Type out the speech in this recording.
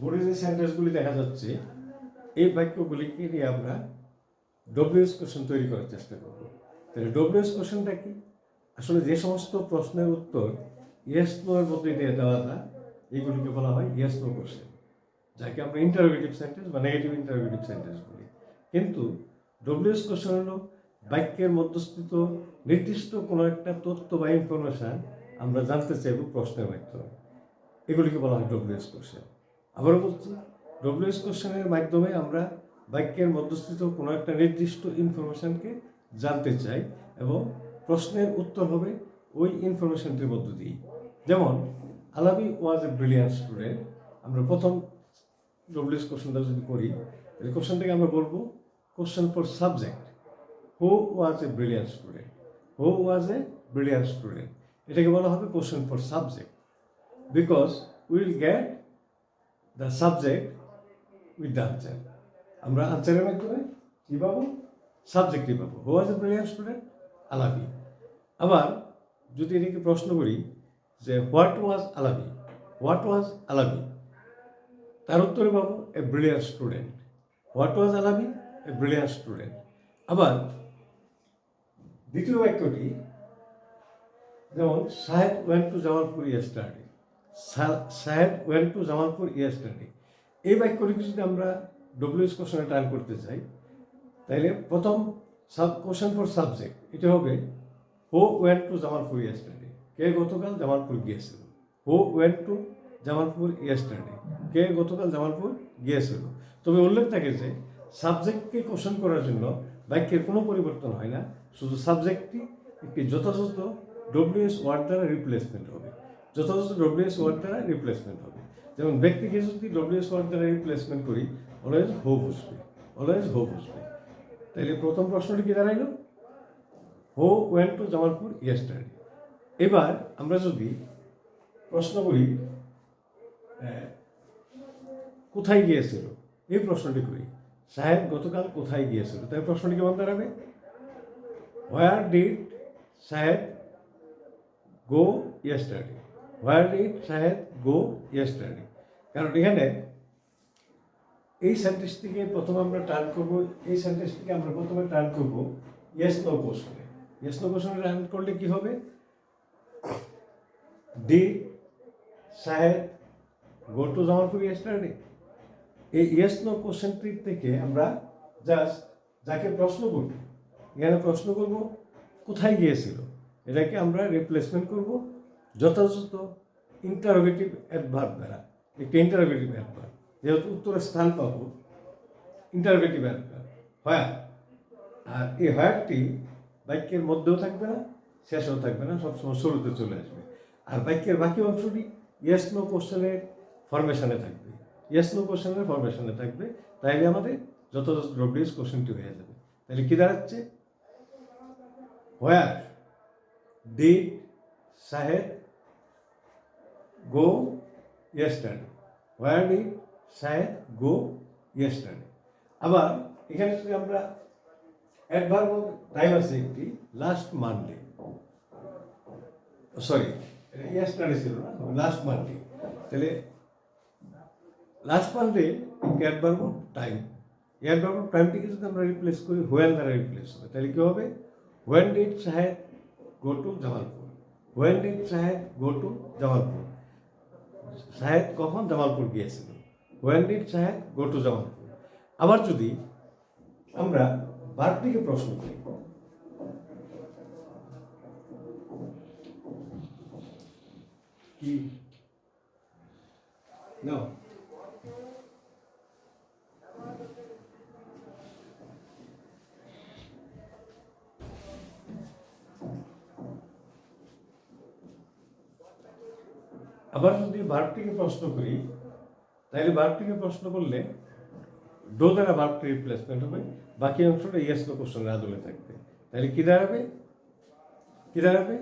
বোর্ডে যে সেন্টেন্সগুলি দেখা যাচ্ছে এই বাক্যগুলিকে নিয়ে আমরা ডব্লিউএস কোশ্চেন তৈরি করার চেষ্টা করব। তাহলে ডব্লিউএস কোশ্চেনটা কি? আসলে যে সমস্ত প্রশ্নের উত্তর ইয়েস নো এর মধ্যে দিয়ে দেওয়া যায় এইগুলিকে বলা হয় ইয়েস নো কোশ্চেন, যাকে আমরা ইন্টারোগেটিভ সেন্টেন্স বা নেগেটিভ ইন্টারোগেটিভ সেন্টেন্স বলি। কিন্তু ডব্লিউএস কোশ্চেন হলো বাক্যের মধ্যস্থিত নির্দিষ্ট কোনো একটা তথ্য বা ইনফরমেশান আমরা জানতে চাইব প্রশ্নের মাধ্যমে, এগুলিকে বলা হয় ডব্লিউএস কোশ্চেন। আবারও বলছি, ডব্লিউএস কোশ্চেনের মাধ্যমে আমরা বাক্যের মধ্যস্থিত কোনো একটা নির্দিষ্ট ইনফরমেশানকে জানতে চাই এবং প্রশ্নের উত্তর হবে ওই ইনফরমেশানটির মধ্য দিয়ে। যেমন আলাবি ওয়াজ এ ব্রিলিয়ান্ট স্টুডেন্ট, আমরা প্রথম ডব্লিউএস কোশ্চেনটা যদি করি তাহলে কোশ্চেনটাকে আমরা বলবো question for subject, who was A brilliant student, who was A brilliant student, এটাকে বলা হবে question for subject, because will get the subject with the answer. আমরা আনসারের মাধ্যমে কী পাবো? সাবজেক্টই পাবো। হু ওয়াজ এ ব্রিলিয়ান্ট স্টুডেন্ট, আলাবি। আবার যদি এটাকে প্রশ্ন করি যে হোয়াট ওয়াজ আলাবি, হোয়াট ওয়াজ আলাবি, তার উত্তরে পাবো a brilliant student. What was Alabi? A brilliant student. আবার দ্বিতীয় বাক্যটি যেমন Saheb went to Jamalpur yesterday, Saheb went to Jamalpur yesterday, এই বাক্যটিকে যদি আমরা ডব্লিউএস কোশ্চেনে টার্ন করতে চাই তাহলে প্রথম কোশ্চেন ফর সাবজেক্ট এটা হবে who went to Jamalpur yesterday, কে গতকাল জামালপুর গিয়েছিল। Who went to Jamalpur yesterday, কে গতকাল জামালপুর গিয়েছিল। তবে উল্লেখ থাকে যে সাবজেক্টকে কোশ্চেন করার জন্য বাক্যের কোনো পরিবর্তন হয় না, শুধু সাবজেক্টটি একটি যথাযথ ডব্লিউএস ওয়ার্ড দ্বারা রিপ্লেসমেন্ট হবে, যথাযথ ডব্লিউএস ওয়ার্ড দ্বারা রিপ্লেসমেন্ট হবে। যেমন ব্যক্তিকে যদি ডব্লিউএস ওয়ার্ড দ্বারা রিপ্লেসমেন্ট করি অলওয়েজ হো বসবে, অলওয়েজ হো বসবে। তাইলে প্রথম প্রশ্নটি কি দাঁড়াইল? Who went to Jamalpur yesterday. এবার আমরা যদি প্রশ্ন করি কোথায় গিয়েছিল, এই প্রশ্নটি করি সাহেব গতকাল কোথায় গিয়েছিল, তাই প্রশ্নটি কেমন দাঁড়াবে? হোয়ার ডিড সাহেব গো ইয়েস্টারডে, হোয়ার ডিড সাহেব গো ইয়েস্টারডে। কারণ এখানে এই সেন্টেন্সটিকে প্রথমে আমরা টার্ন করবো, এই সেন্টেন্সটিকে আমরা প্রথমে টার্ন করবো ইয়েস নো কোশ্চেনে। ইয়েস নো কোশ্চেনে টার্ন করলে কি হবে? ডিড সাহেব গো টু জামালপুর ইয়েস্টারডে। এই ইয়েস নো কোশ্চেনটির থেকে আমরা জাস্ট যাকে প্রশ্ন করব, এখানে প্রশ্ন করব কোথায় গিয়েছিল, এটাকে আমরা রিপ্লেসমেন্ট করব যথাযথ ইন্টারোগেটিভ অ্যাডভার্ব দ্বারা, একটি ইন্টারোগেটিভ অ্যাডভার্ব, যেহেতু উত্তরের স্থান পাবো ইন্টারোগেটিভ অ্যাডভার্ব হোয়ার। আর এই হোয়ারটি বাক্যের মধ্যেও থাকবে না, শেষেও থাকবে না, সবসময় শুরুতে চলে আসবে। আর বাক্যের বাকি অংশটি ইয়েস নো কোশ্চেনের ফরমেশনে থাকবে, ইয়েস নো কোশ্চেনের ফরমেশনে থাকবে। তাইলে আমাদের যথাযথ ডব্লিউএস কোশ্চেনটি হয়ে যাবে। তাহলে কী দাঁড়াচ্ছে? হোয়ার ডিড সাহেব গো ইয়েস্টারডে, হোয়ার ডিড সাহেব গো ইয়েস্টারডে। আবার এখানে যদি আমরা অ্যাডভার্ব টাইম আছে একটি লাস্ট মানডে, সরি ইয়েস্টারডে ছিল না, লাস্ট মানডে। তাহলে last Monday adverb time, adverb টাইমটিকে যদি আমরা রিপ্লেস করি হোয়েন দ্বারা রিপ্লেস হবে, তাহলে কী হবে? হোয়েন ডিড সাহেব go to Jamalpur, when did সাহেব গো টু জামালপুর, সাহেব কখন জামালপুর গিয়েছিল, হোয়েন ডিড সাহেব গো টু জামালপুর। আবার যদি আমরা ভার্বটিকে প্রশ্ন করি, কি না আবার যদি ভার্বটিকে প্রশ্ন করি তাহলে ভার্বটিকে প্রশ্ন করলে ডো দ্বারা ভার্বটি রিপ্লেসমেন্ট হবে, বাকি অংশটা ইয়েস নো কোশ্চেনের আদলে থাকবে। তাহলে কী দাঁড়াবে? কী দাঁড়াবে?